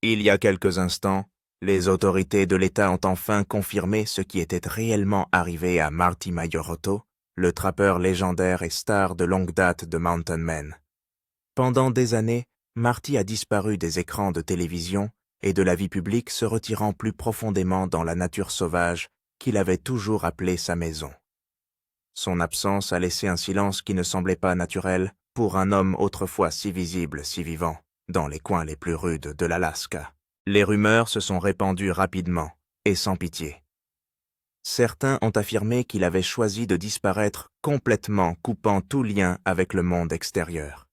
Il y a quelques instants, les autorités de l'État ont enfin confirmé ce qui était réellement arrivé à Marty Majorotto, le trappeur légendaire et star de longue date de Mountain Men. Pendant des années, Marty a disparu des écrans de télévision et de la vie publique, se retirant plus profondément dans la nature sauvage qu'il avait toujours appelée sa maison. Son absence a laissé un silence qui ne semblait pas naturel pour un homme autrefois si visible, si vivant, dans les coins les plus rudes de l'Alaska. Les rumeurs se sont répandues rapidement et sans pitié. Certains ont affirmé qu'il avait choisi de disparaître complètement, coupant tout lien avec le monde extérieur.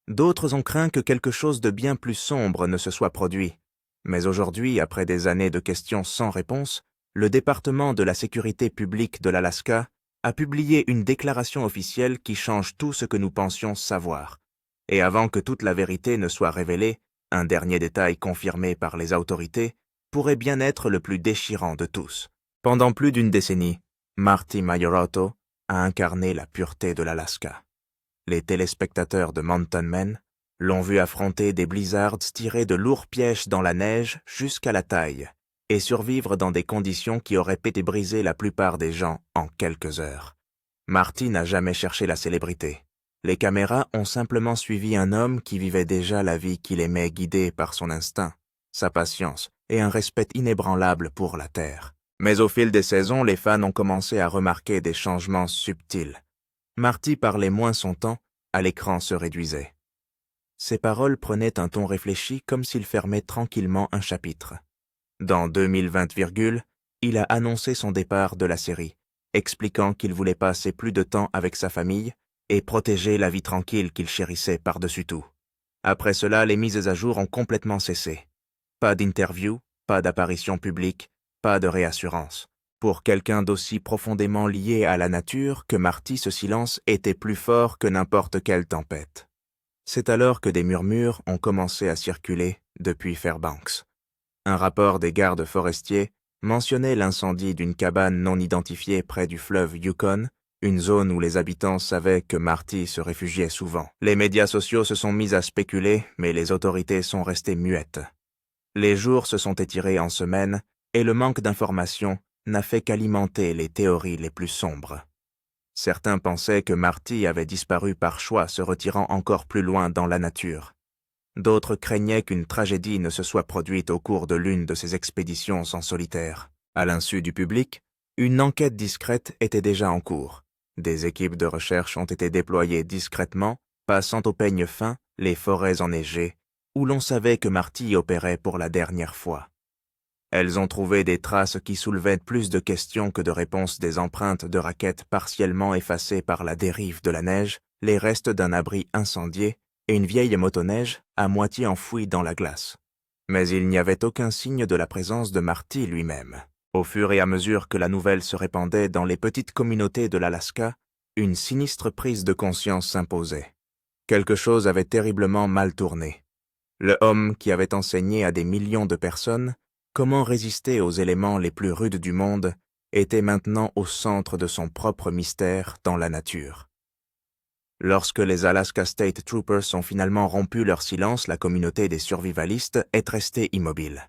D'autres ont craint que quelque chose de bien plus sombre ne se soit produit. Mais aujourd'hui, après des années de questions sans réponse, le département de la sécurité publique de l'Alaska a publié une déclaration officielle qui change tout ce que nous pensions savoir. Et avant que toute la vérité ne soit révélée, un dernier détail confirmé par les autorités pourrait bien être le plus déchirant de tous. Pendant plus d'une décennie, Marty Majorotto a incarné la pureté de l'Alaska. Les téléspectateurs de Mountain Men l'ont vu affronter des blizzards, tirer de lourds pièges dans la neige jusqu'à la taille et survivre dans des conditions qui auraient pu briser la plupart des gens en quelques heures. Marty n'a jamais cherché la célébrité. Les caméras ont simplement suivi un homme qui vivait déjà la vie qu'il aimait, guidé par son instinct, sa patience et un respect inébranlable pour la Terre. Mais au fil des saisons, les fans ont commencé à remarquer des changements subtils. Marty parlait moins son temps, à l'écran se réduisait. Ses paroles prenaient un ton réfléchi comme s'il fermait tranquillement un chapitre. Dans 2020, il a annoncé son départ de la série, expliquant qu'il voulait passer plus de temps avec sa famille et protéger la vie tranquille qu'il chérissait par-dessus tout. Après cela, les mises à jour ont complètement cessé. Pas d'interview, pas d'apparition publique, pas de réassurance. Pour quelqu'un d'aussi profondément lié à la nature que Marty, ce silence était plus fort que n'importe quelle tempête. C'est alors que des murmures ont commencé à circuler depuis Fairbanks. Un rapport des gardes forestiers mentionnait l'incendie d'une cabane non identifiée près du fleuve Yukon, une zone où les habitants savaient que Marty se réfugiait souvent. Les médias sociaux se sont mis à spéculer, mais les autorités sont restées muettes. Les jours se sont étirés en semaines et le manque d'informations n'a fait qu'alimenter les théories les plus sombres. Certains pensaient que Marty avait disparu par choix, se retirant encore plus loin dans la nature. D'autres craignaient qu'une tragédie ne se soit produite au cours de l'une de ces expéditions en solitaire. À l'insu du public, une enquête discrète était déjà en cours. Des équipes de recherche ont été déployées discrètement, passant au peigne fin les forêts enneigées, où l'on savait que Marty opérait pour la dernière fois. Elles ont trouvé des traces qui soulevaient plus de questions que de réponses, des empreintes de raquettes partiellement effacées par la dérive de la neige, les restes d'un abri incendié et une vieille motoneige à moitié enfouie dans la glace. Mais il n'y avait aucun signe de la présence de Marty lui-même. Au fur et à mesure que la nouvelle se répandait dans les petites communautés de l'Alaska, une sinistre prise de conscience s'imposait. Quelque chose avait terriblement mal tourné. Le homme qui avait enseigné à des millions de personnes comment résister aux éléments les plus rudes du monde était maintenant au centre de son propre mystère dans la nature. Lorsque les Alaska State Troopers ont finalement rompu leur silence, la communauté des survivalistes est restée immobile.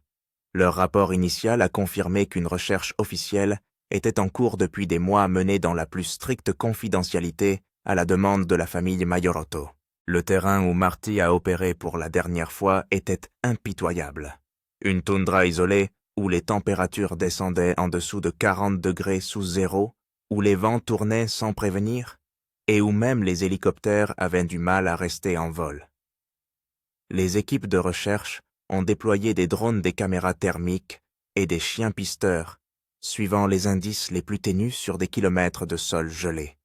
Leur rapport initial a confirmé qu'une recherche officielle était en cours depuis des mois, menée dans la plus stricte confidentialité à la demande de la famille Majorotto. Le terrain où Marty a opéré pour la dernière fois était impitoyable. Une toundra isolée où les températures descendaient en dessous de 40 degrés sous zéro, où les vents tournaient sans prévenir, et où même les hélicoptères avaient du mal à rester en vol. Les équipes de recherche ont déployé des drones, des caméras thermiques et des chiens pisteurs, suivant les indices les plus ténus sur des kilomètres de sol gelé.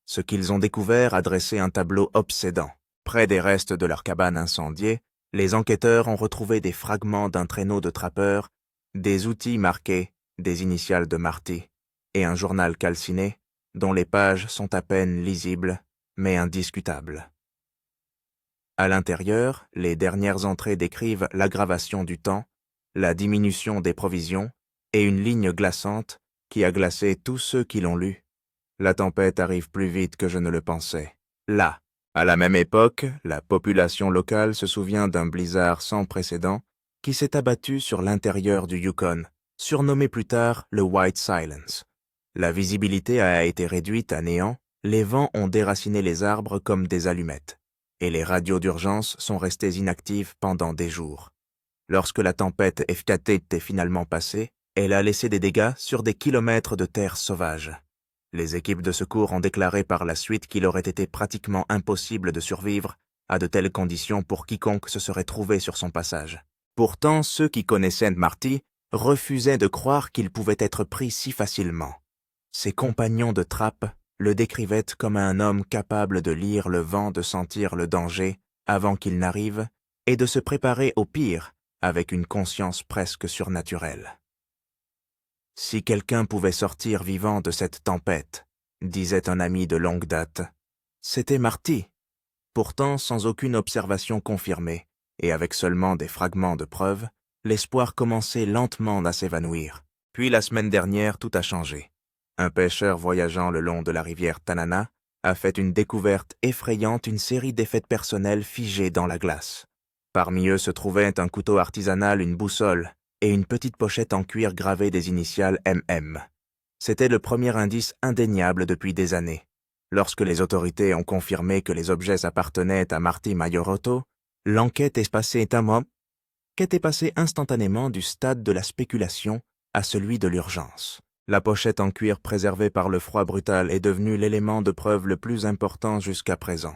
Ce qu'ils ont découvert a dressé un tableau obsédant. Près des restes de leur cabane incendiée, les enquêteurs ont retrouvé des fragments d'un traîneau de trappeurs, des outils marqués, des initiales de Marty, et un journal calciné, dont les pages sont à peine lisibles, mais indiscutables. À l'intérieur, les dernières entrées décrivent l'aggravation du temps, la diminution des provisions et une ligne glaçante qui a glacé tous ceux qui l'ont lu. La tempête arrive plus vite que je ne le pensais. Là, À la même époque, la population locale se souvient d'un blizzard sans précédent qui s'est abattu sur l'intérieur du Yukon, surnommé plus tard le White Silence. La visibilité a été réduite à néant, les vents ont déraciné les arbres comme des allumettes, et les radios d'urgence sont restées inactives pendant des jours. Lorsque la tempête Efkatet est finalement passée, elle a laissé des dégâts sur des kilomètres de terre sauvage. Les équipes de secours ont déclaré par la suite qu'il aurait été pratiquement impossible de survivre à de telles conditions pour quiconque se serait trouvé sur son passage. Pourtant, ceux qui connaissaient Marty refusaient de croire qu'il pouvait être pris si facilement. Ses compagnons de trappe le décrivaient comme un homme capable de lire le vent, de sentir le danger avant qu'il n'arrive et de se préparer au pire avec une conscience presque surnaturelle. Si quelqu'un pouvait sortir vivant de cette tempête, disait un ami de longue date, c'était Marty. Pourtant, sans aucune observation confirmée, et avec seulement des fragments de preuves, l'espoir commençait lentement à s'évanouir. Puis la semaine dernière, tout a changé. Un pêcheur voyageant le long de la rivière Tanana a fait une découverte effrayante, une série d'effets personnels figés dans la glace. Parmi eux se trouvaient un couteau artisanal, une boussole et une petite pochette en cuir gravée des initiales MM. C'était le premier indice indéniable depuis des années. Lorsque les autorités ont confirmé que les objets appartenaient à Marty Mayoroto, l'enquête est passée instantanément du stade de la spéculation à celui de l'urgence. La pochette en cuir préservée par le froid brutal est devenue l'élément de preuve le plus important jusqu'à présent.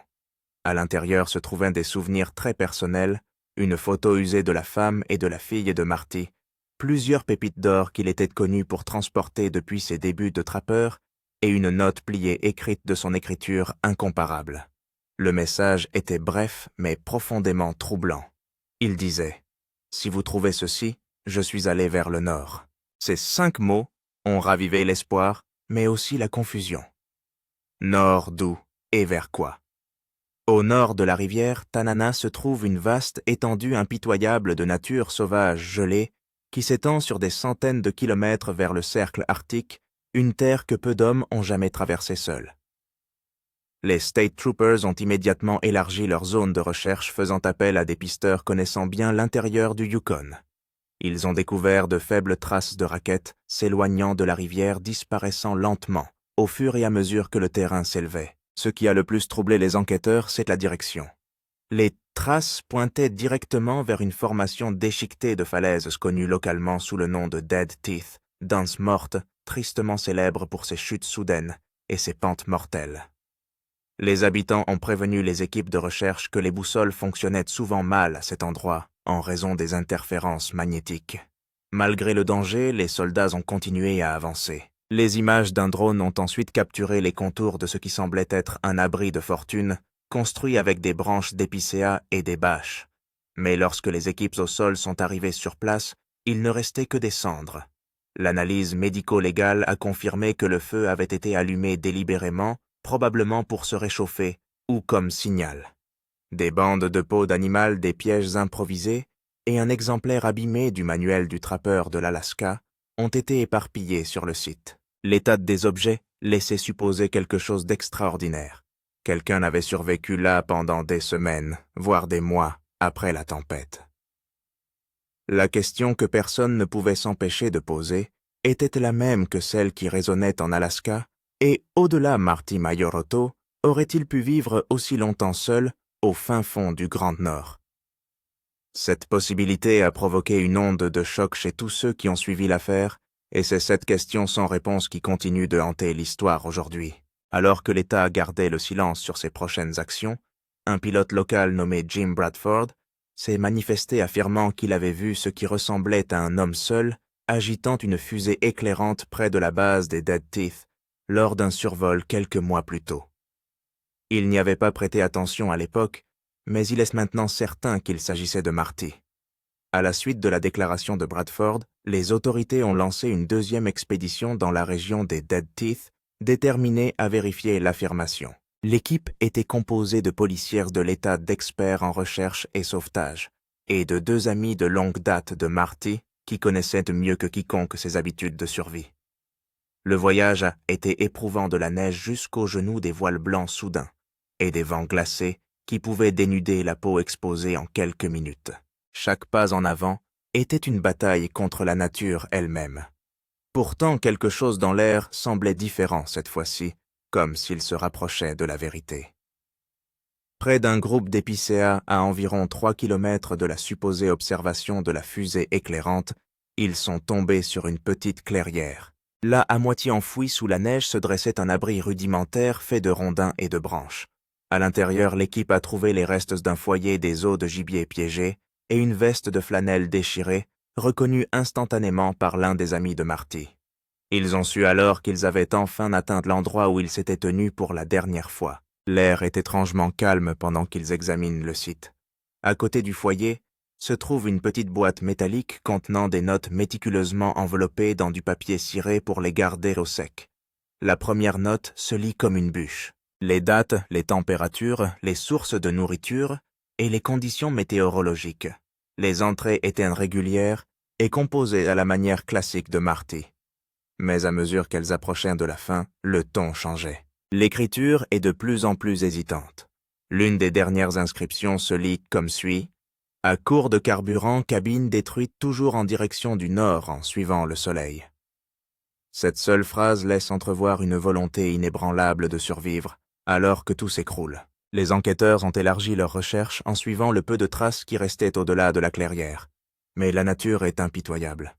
À l'intérieur se trouvaient des souvenirs très personnels, une photo usée de la femme et de la fille de Marty, plusieurs pépites d'or qu'il était connu pour transporter depuis ses débuts de trappeur, et une note pliée écrite de son écriture incomparable. Le message était bref mais profondément troublant. Il disait « Si vous trouvez ceci, je suis allé vers le nord. » Ces 5 mots ont ravivé l'espoir, mais aussi la confusion. Nord d'où et vers quoi? Au nord de la rivière Tanana se trouve une vaste étendue impitoyable de nature sauvage gelée qui s'étend sur des centaines de kilomètres vers le cercle arctique, une terre que peu d'hommes ont jamais traversée seuls. Les State Troopers ont immédiatement élargi leur zone de recherche, faisant appel à des pisteurs connaissant bien l'intérieur du Yukon. Ils ont découvert de faibles traces de raquettes s'éloignant de la rivière, disparaissant lentement au fur et à mesure que le terrain s'élevait. Ce qui a le plus troublé les enquêteurs, c'est la direction. Les traces pointaient directement vers une formation déchiquetée de falaises connue localement sous le nom de Dead Teeth, danse morte, tristement célèbre pour ses chutes soudaines et ses pentes mortelles. Les habitants ont prévenu les équipes de recherche que les boussoles fonctionnaient souvent mal à cet endroit en raison des interférences magnétiques. Malgré le danger, les soldats ont continué à avancer. Les images d'un drone ont ensuite capturé les contours de ce qui semblait être un abri de fortune, construit avec des branches d'épicéa et des bâches. Mais lorsque les équipes au sol sont arrivées sur place, il ne restait que des cendres. L'analyse médico-légale a confirmé que le feu avait été allumé délibérément, probablement pour se réchauffer ou comme signal. Des bandes de peau d'animal, des pièges improvisés et un exemplaire abîmé du manuel du trappeur de l'Alaska ont été éparpillés sur le site. L'état des objets laissait supposer quelque chose d'extraordinaire. Quelqu'un avait survécu là pendant des semaines, voire des mois, après la tempête. La question que personne ne pouvait s'empêcher de poser était la même que celle qui résonnait en Alaska, et au-delà Marty Mayoroto aurait-il pu vivre aussi longtemps seul au fin fond du Grand Nord? Cette possibilité a provoqué une onde de choc chez tous ceux qui ont suivi l'affaire, et c'est cette question sans réponse qui continue de hanter l'histoire aujourd'hui. Alors que l'État gardait le silence sur ses prochaines actions, un pilote local nommé Jim Bradford s'est manifesté affirmant qu'il avait vu ce qui ressemblait à un homme seul agitant une fusée éclairante près de la base des Dead Teeth lors d'un survol quelques mois plus tôt. Il n'y avait pas prêté attention à l'époque, mais il est maintenant certain qu'il s'agissait de Marty. À la suite de la déclaration de Bradford, les autorités ont lancé une deuxième expédition dans la région des Dead Teeth, déterminée à vérifier l'affirmation. L'équipe était composée de policières de l'État, d'experts en recherche et sauvetage, et de 2 amis de longue date de Marty qui connaissaient mieux que quiconque ses habitudes de survie. Le voyage a été éprouvant, de la neige jusqu'aux genoux, des voiles blancs soudains, et des vents glacés qui pouvaient dénuder la peau exposée en quelques minutes. Chaque pas en avant était une bataille contre la nature elle-même. Pourtant, quelque chose dans l'air semblait différent cette fois-ci, comme s'il se rapprochait de la vérité. Près d'un groupe d'épicéas à environ 3 kilomètres de la supposée observation de la fusée éclairante, ils sont tombés sur une petite clairière. Là, à moitié enfoui sous la neige, se dressait un abri rudimentaire fait de rondins et de branches. À l'intérieur, l'équipe a trouvé les restes d'un foyer, des os de gibier piégés et une veste de flanelle déchirée, reconnue instantanément par l'un des amis de Marty. Ils ont su alors qu'ils avaient enfin atteint l'endroit où ils s'étaient tenus pour la dernière fois. L'air est étrangement calme pendant qu'ils examinent le site. À côté du foyer se trouve une petite boîte métallique contenant des notes méticuleusement enveloppées dans du papier ciré pour les garder au sec. La première note se lit comme une bûche. Les dates, les températures, les sources de nourriture et les conditions météorologiques. Les entrées étaient régulières et composées à la manière classique de Marty. Mais à mesure qu'elles approchaient de la fin, le ton changeait. L'écriture est de plus en plus hésitante. L'une des dernières inscriptions se lit comme suit : « À court de carburant, cabine détruite toujours en direction du nord en suivant le soleil. » Cette seule phrase laisse entrevoir une volonté inébranlable de survivre, alors que tout s'écroule. Les enquêteurs ont élargi leurs recherches en suivant le peu de traces qui restaient au-delà de la clairière. Mais la nature est impitoyable.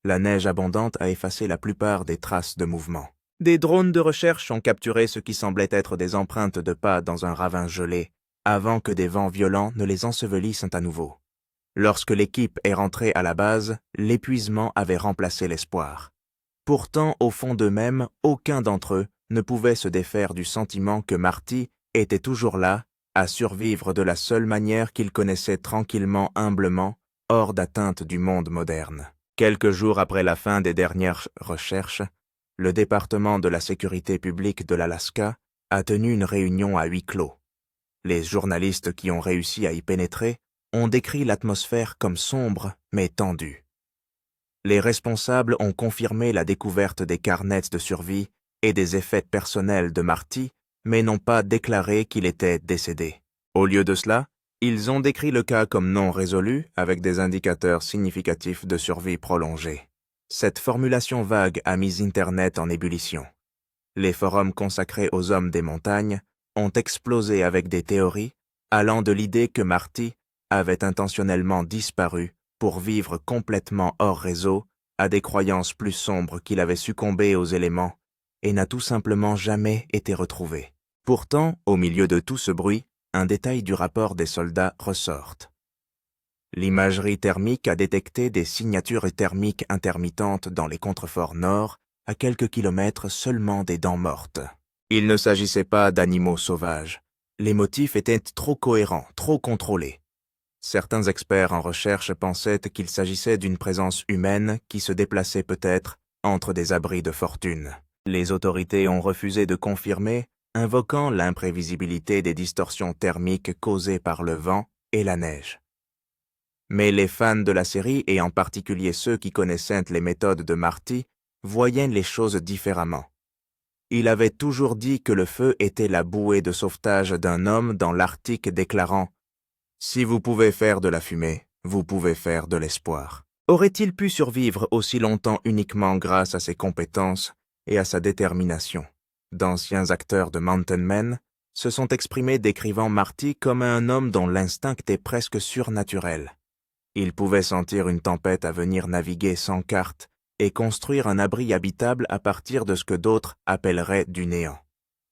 La neige abondante a effacé la plupart des traces de mouvement. Des drones de recherche ont capturé ce qui semblait être des empreintes de pas dans un ravin gelé, avant que des vents violents ne les ensevelissent à nouveau. Lorsque l'équipe est rentrée à la base, l'épuisement avait remplacé l'espoir. Pourtant, au fond d'eux-mêmes, aucun d'entre eux ne pouvait se défaire du sentiment que Marty était toujours là, à survivre de la seule manière qu'il connaissait tranquillement, humblement, hors d'atteinte du monde moderne. Quelques jours après la fin des dernières recherches, le département de la sécurité publique de l'Alaska a tenu une réunion à huis clos. Les journalistes qui ont réussi à y pénétrer ont décrit l'atmosphère comme sombre mais tendue. Les responsables ont confirmé la découverte des carnets de survie et des effets personnels de Marty, mais n'ont pas déclaré qu'il était décédé. Au lieu de cela, ils ont décrit le cas comme non résolu avec des indicateurs significatifs de survie prolongée. Cette formulation vague a mis Internet en ébullition. Les forums consacrés aux hommes des montagnes ont explosé avec des théories allant de l'idée que Marty avait intentionnellement disparu pour vivre complètement hors réseau à des croyances plus sombres qu'il avait succombé aux éléments et n'a tout simplement jamais été retrouvé. Pourtant, au milieu de tout ce bruit, un détail du rapport des soldats ressort. L'imagerie thermique a détecté des signatures thermiques intermittentes dans les contreforts nord, à quelques kilomètres seulement des dents mortes. Il ne s'agissait pas d'animaux sauvages. Les motifs étaient trop cohérents, trop contrôlés. Certains experts en recherche pensaient qu'il s'agissait d'une présence humaine qui se déplaçait peut-être entre des abris de fortune. Les autorités ont refusé de confirmer, invoquant l'imprévisibilité des distorsions thermiques causées par le vent et la neige. Mais les fans de la série, et en particulier ceux qui connaissaient les méthodes de Marty, voyaient les choses différemment. Il avait toujours dit que le feu était la bouée de sauvetage d'un homme dans l'Arctique, déclarant « Si vous pouvez faire de la fumée, vous pouvez faire de l'espoir ». Aurait-il pu survivre aussi longtemps uniquement grâce à ses compétences et à sa détermination? D'anciens acteurs de Mountain Men se sont exprimés décrivant Marty comme un homme dont l'instinct était presque surnaturel. Il pouvait sentir une tempête à venir, naviguer sans carte et construire un abri habitable à partir de ce que d'autres appelleraient du néant.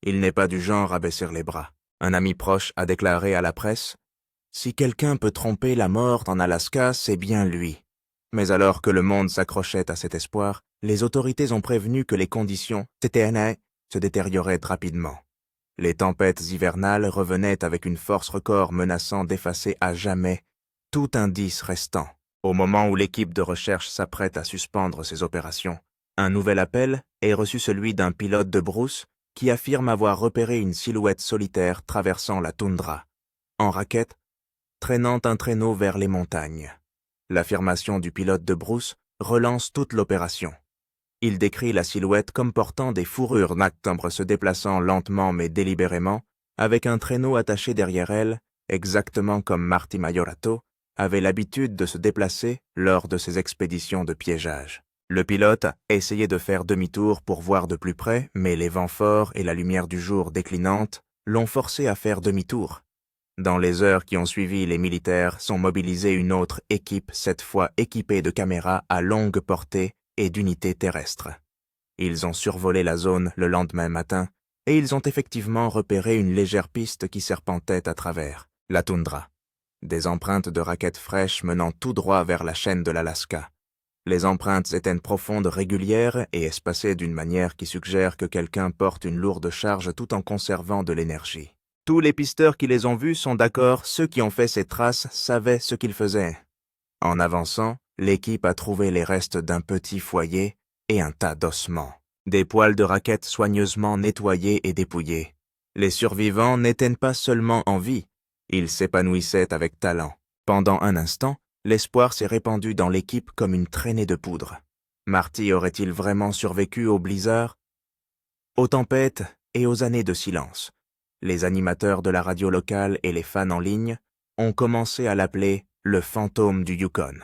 Il n'est pas du genre à baisser les bras. Un ami proche a déclaré à la presse « Si quelqu'un peut tromper la mort en Alaska, c'est bien lui. » Mais alors que le monde s'accrochait à cet espoir, les autorités ont prévenu que les conditions se détérioraient rapidement. Les tempêtes hivernales revenaient avec une force record menaçant d'effacer à jamais tout indice restant. Au moment où l'équipe de recherche s'apprête à suspendre ses opérations, un nouvel appel est reçu, celui d'un pilote de brousse qui affirme avoir repéré une silhouette solitaire traversant la toundra, en raquette, traînant un traîneau vers les montagnes. L'affirmation du pilote de brousse relance toute l'opération. Il décrit la silhouette comme portant des fourrures nactambres se déplaçant lentement mais délibérément avec un traîneau attaché derrière elle, exactement comme Marty Majorato avait l'habitude de se déplacer lors de ses expéditions de piégeage. Le pilote essayait de faire demi-tour pour voir de plus près, mais les vents forts et la lumière du jour déclinante l'ont forcé à faire demi-tour. Dans les heures qui ont suivi, les militaires sont mobilisés une autre équipe, cette fois équipée de caméras à longue portée et d'unités terrestres. Ils ont survolé la zone le lendemain matin et ils ont effectivement repéré une légère piste qui serpentait à travers la toundra. Des empreintes de raquettes fraîches menant tout droit vers la chaîne de l'Alaska. Les empreintes étaient profondes, régulières et espacées d'une manière qui suggère que quelqu'un porte une lourde charge tout en conservant de l'énergie. Tous les pisteurs qui les ont vus sont d'accord, ceux qui ont fait ces traces savaient ce qu'ils faisaient. En avançant, l'équipe a trouvé les restes d'un petit foyer et un tas d'ossements. Des poils de raquettes soigneusement nettoyés et dépouillés. Les survivants n'étaient pas seulement en vie, ils s'épanouissaient avec talent. Pendant un instant, l'espoir s'est répandu dans l'équipe comme une traînée de poudre. Marty aurait-il vraiment survécu aux blizzards, aux tempêtes et aux années de silence? Les animateurs de la radio locale et les fans en ligne ont commencé à l'appeler le fantôme du Yukon.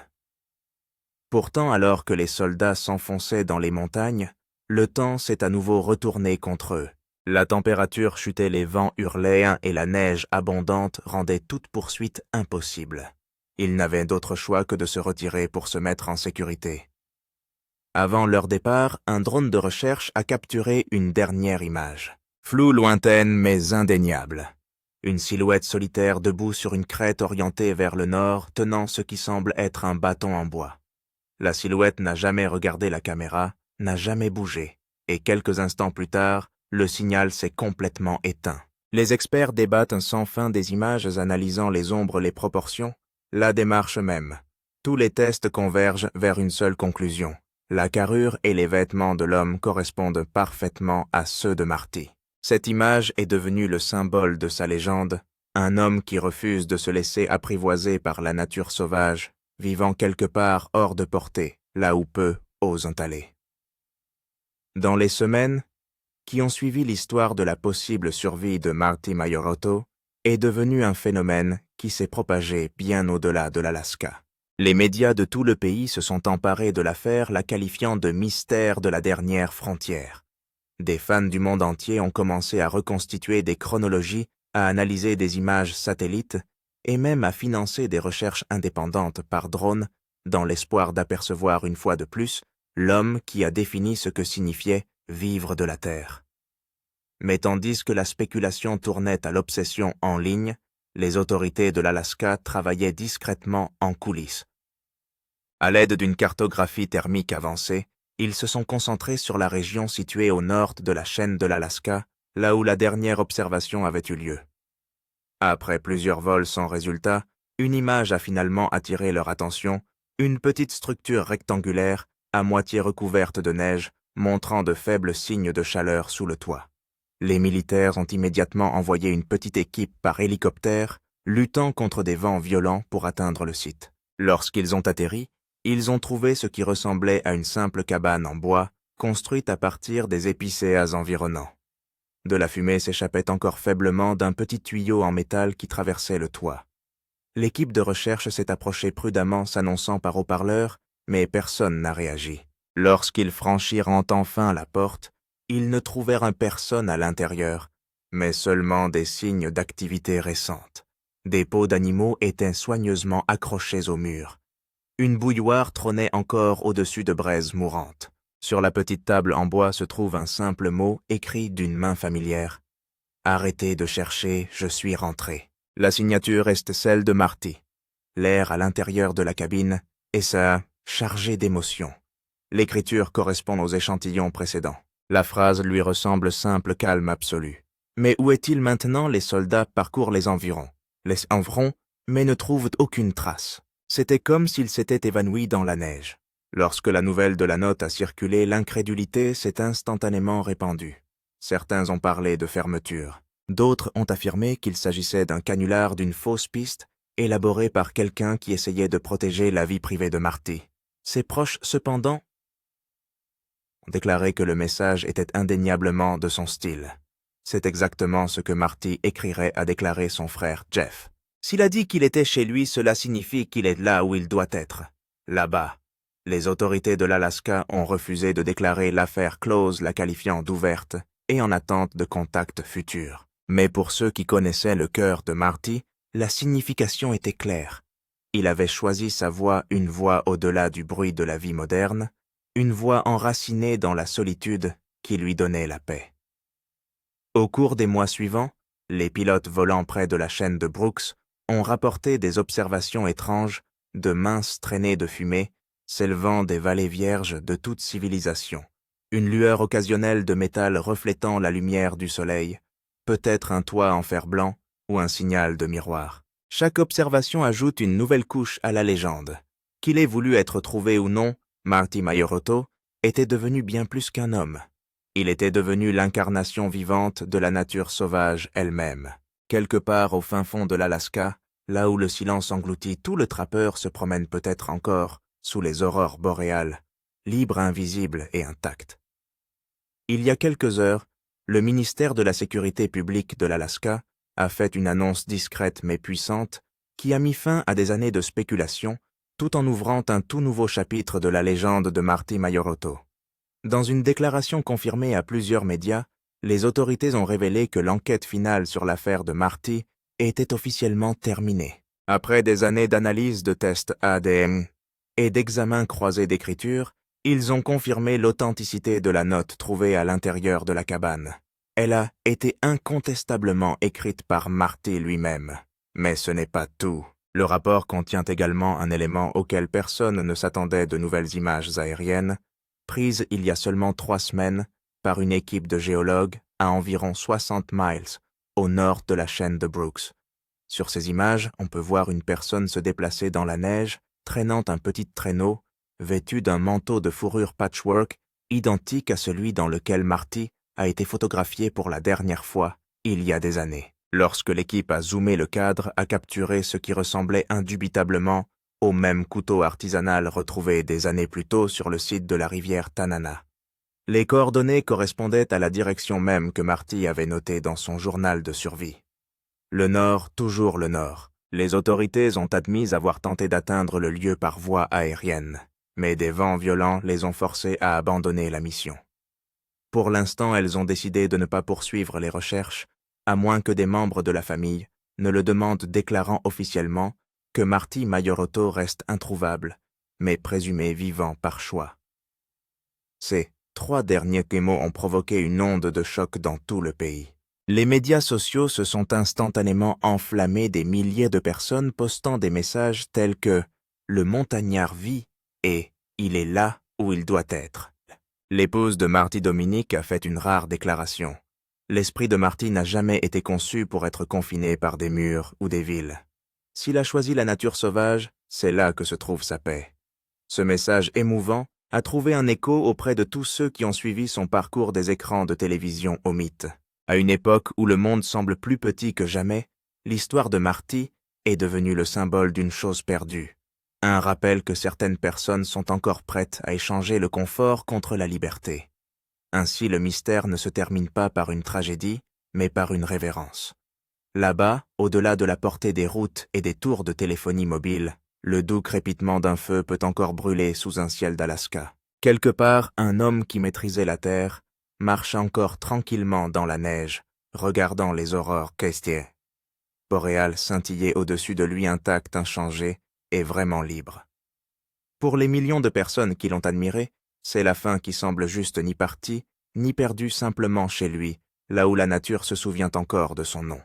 Pourtant, alors que les soldats s'enfonçaient dans les montagnes, le temps s'est à nouveau retourné contre eux. La température chutait, les vents hurlaient et la neige abondante rendait toute poursuite impossible. Ils n'avaient d'autre choix que de se retirer pour se mettre en sécurité. Avant leur départ, un drone de recherche a capturé une dernière image. Floue, lointaine, mais indéniable. Une silhouette solitaire debout sur une crête orientée vers le nord, tenant ce qui semble être un bâton en bois. La silhouette n'a jamais regardé la caméra, n'a jamais bougé, et quelques instants plus tard, le signal s'est complètement éteint. Les experts débattent sans fin des images analysant les ombres, les proportions, la démarche même. Tous les tests convergent vers une seule conclusion. La carrure et les vêtements de l'homme correspondent parfaitement à ceux de Marty. Cette image est devenue le symbole de sa légende, un homme qui refuse de se laisser apprivoiser par la nature sauvage, vivant quelque part hors de portée, là où peu osent aller. Dans les semaines qui ont suivi, l'histoire de la possible survie de Marty Majorato est devenue un phénomène qui s'est propagé bien au-delà de l'Alaska. Les médias de tout le pays se sont emparés de l'affaire, la qualifiant de mystère de la dernière frontière. Des fans du monde entier ont commencé à reconstituer des chronologies, à analyser des images satellites et même à financer des recherches indépendantes par drone dans l'espoir d'apercevoir une fois de plus l'homme qui a défini ce que signifiait vivre de la terre. Mais tandis que la spéculation tournait à l'obsession en ligne, les autorités de l'Alaska travaillaient discrètement en coulisses. À l'aide d'une cartographie thermique avancée, ils se sont concentrés sur la région située au nord de la chaîne de l'Alaska, là où la dernière observation avait eu lieu. Après plusieurs vols sans résultat, une image a finalement attiré leur attention, une petite structure rectangulaire, à moitié recouverte de neige, montrant de faibles signes de chaleur sous le toit. Les militaires ont immédiatement envoyé une petite équipe par hélicoptère, luttant contre des vents violents pour atteindre le site. Lorsqu'ils ont atterri, ils ont trouvé ce qui ressemblait à une simple cabane en bois, construite à partir des épicéas environnants. De la fumée s'échappait encore faiblement d'un petit tuyau en métal qui traversait le toit. L'équipe de recherche s'est approchée prudemment, s'annonçant par haut-parleur, mais personne n'a réagi. Lorsqu'ils franchirent enfin la porte, ils ne trouvèrent personne à l'intérieur, mais seulement des signes d'activité récente. Des peaux d'animaux étaient soigneusement accrochées au mur. Une bouilloire trônait encore au-dessus de braises mourantes. Sur la petite table en bois se trouve un simple mot écrit d'une main familière. « Arrêtez de chercher, je suis rentré ». La signature reste celle de Marty. L'air à l'intérieur de la cabine est ça, chargé d'émotion. L'écriture correspond aux échantillons précédents. La phrase lui ressemble simple, calme, absolu. Mais où est-il maintenant? Les soldats parcourent les environs, mais ne trouvent aucune trace. C'était comme s'il s'était évanoui dans la neige. Lorsque la nouvelle de la note a circulé, l'incrédulité s'est instantanément répandue. Certains ont parlé de fermeture. D'autres ont affirmé qu'il s'agissait d'un canular, d'une fausse piste, élaborée par quelqu'un qui essayait de protéger la vie privée de Marty. Ses proches, cependant, ont déclaré que le message était indéniablement de son style. C'est exactement ce que Marty écrirait à déclarer son frère Jeff. S'il a dit qu'il était chez lui, cela signifie qu'il est là où il doit être, là-bas. Les autorités de l'Alaska ont refusé de déclarer l'affaire close, la qualifiant d'ouverte et en attente de contacts futurs. Mais pour ceux qui connaissaient le cœur de Marty, la signification était claire. Il avait choisi sa voie, une voie au-delà du bruit de la vie moderne, une voie enracinée dans la solitude qui lui donnait la paix. Au cours des mois suivants, les pilotes volant près de la chaîne de Brooks ont rapporté des observations étranges de minces traînées de fumée s'élevant des vallées vierges de toute civilisation, une lueur occasionnelle de métal reflétant la lumière du soleil, peut-être un toit en fer blanc ou un signal de miroir. Chaque observation ajoute une nouvelle couche à la légende. Qu'il ait voulu être trouvé ou non, Marty Mayoroto était devenu bien plus qu'un homme. Il était devenu l'incarnation vivante de la nature sauvage elle-même. Quelque part au fin fond de l'Alaska, là où le silence engloutit tout, le trappeur se promène peut-être encore sous les aurores boréales, libre, invisible et intact. Il y a quelques heures, le ministère de la Sécurité publique de l'Alaska a fait une annonce discrète mais puissante qui a mis fin à des années de spéculation tout en ouvrant un tout nouveau chapitre de la légende de Marty Mayoroto. Dans une déclaration confirmée à plusieurs médias, les autorités ont révélé que l'enquête finale sur l'affaire de Marty était officiellement terminée. Après des années d'analyse de tests ADN et d'examens croisés d'écriture, ils ont confirmé l'authenticité de la note trouvée à l'intérieur de la cabane. Elle a été incontestablement écrite par Marty lui-même. Mais ce n'est pas tout. Le rapport contient également un élément auquel personne ne s'attendait: de nouvelles images aériennes, prises il y a seulement 3 semaines par une équipe de géologues à environ 60 miles au nord de la chaîne de Brooks. Sur ces images, on peut voir une personne se déplacer dans la neige, traînant un petit traîneau, vêtu d'un manteau de fourrure patchwork, identique à celui dans lequel Marty a été photographié pour la dernière fois, il y a des années. Lorsque l'équipe a zoomé le cadre, a capturé ce qui ressemblait indubitablement au même couteau artisanal retrouvé des années plus tôt sur le site de la rivière Tanana. Les coordonnées correspondaient à la direction même que Marty avait notée dans son journal de survie. Le nord, toujours le nord. Les autorités ont admis avoir tenté d'atteindre le lieu par voie aérienne, mais des vents violents les ont forcés à abandonner la mission. Pour l'instant, elles ont décidé de ne pas poursuivre les recherches, à moins que des membres de la famille ne le demandent, déclarant officiellement que Marty Mayoroto reste introuvable, mais présumé vivant par choix. Ces 3 derniers mots ont provoqué une onde de choc dans tout le pays. Les médias sociaux se sont instantanément enflammés, des milliers de personnes postant des messages tels que « Le montagnard vit » et « Il est là où il doit être ». L'épouse de Marty, Dominique, a fait une rare déclaration. L'esprit de Marty n'a jamais été conçu pour être confiné par des murs ou des villes. S'il a choisi la nature sauvage, c'est là que se trouve sa paix. Ce message émouvant a trouvé un écho auprès de tous ceux qui ont suivi son parcours des écrans de télévision au mythe. À une époque où le monde semble plus petit que jamais, l'histoire de Marty est devenue le symbole d'une chose perdue. Un rappel que certaines personnes sont encore prêtes à échanger le confort contre la liberté. Ainsi, le mystère ne se termine pas par une tragédie, mais par une révérence. Là-bas, au-delà de la portée des routes et des tours de téléphonie mobile, le doux crépitement d'un feu peut encore brûler sous un ciel d'Alaska. Quelque part, un homme qui maîtrisait la terre marche encore tranquillement dans la neige, regardant les aurores Kestier. Boréal scintillait au-dessus de lui, intact, inchangé et vraiment libre. Pour les millions de personnes qui l'ont admiré, c'est la fin qui semble juste ni partie, ni perdue, simplement chez lui, là où la nature se souvient encore de son nom.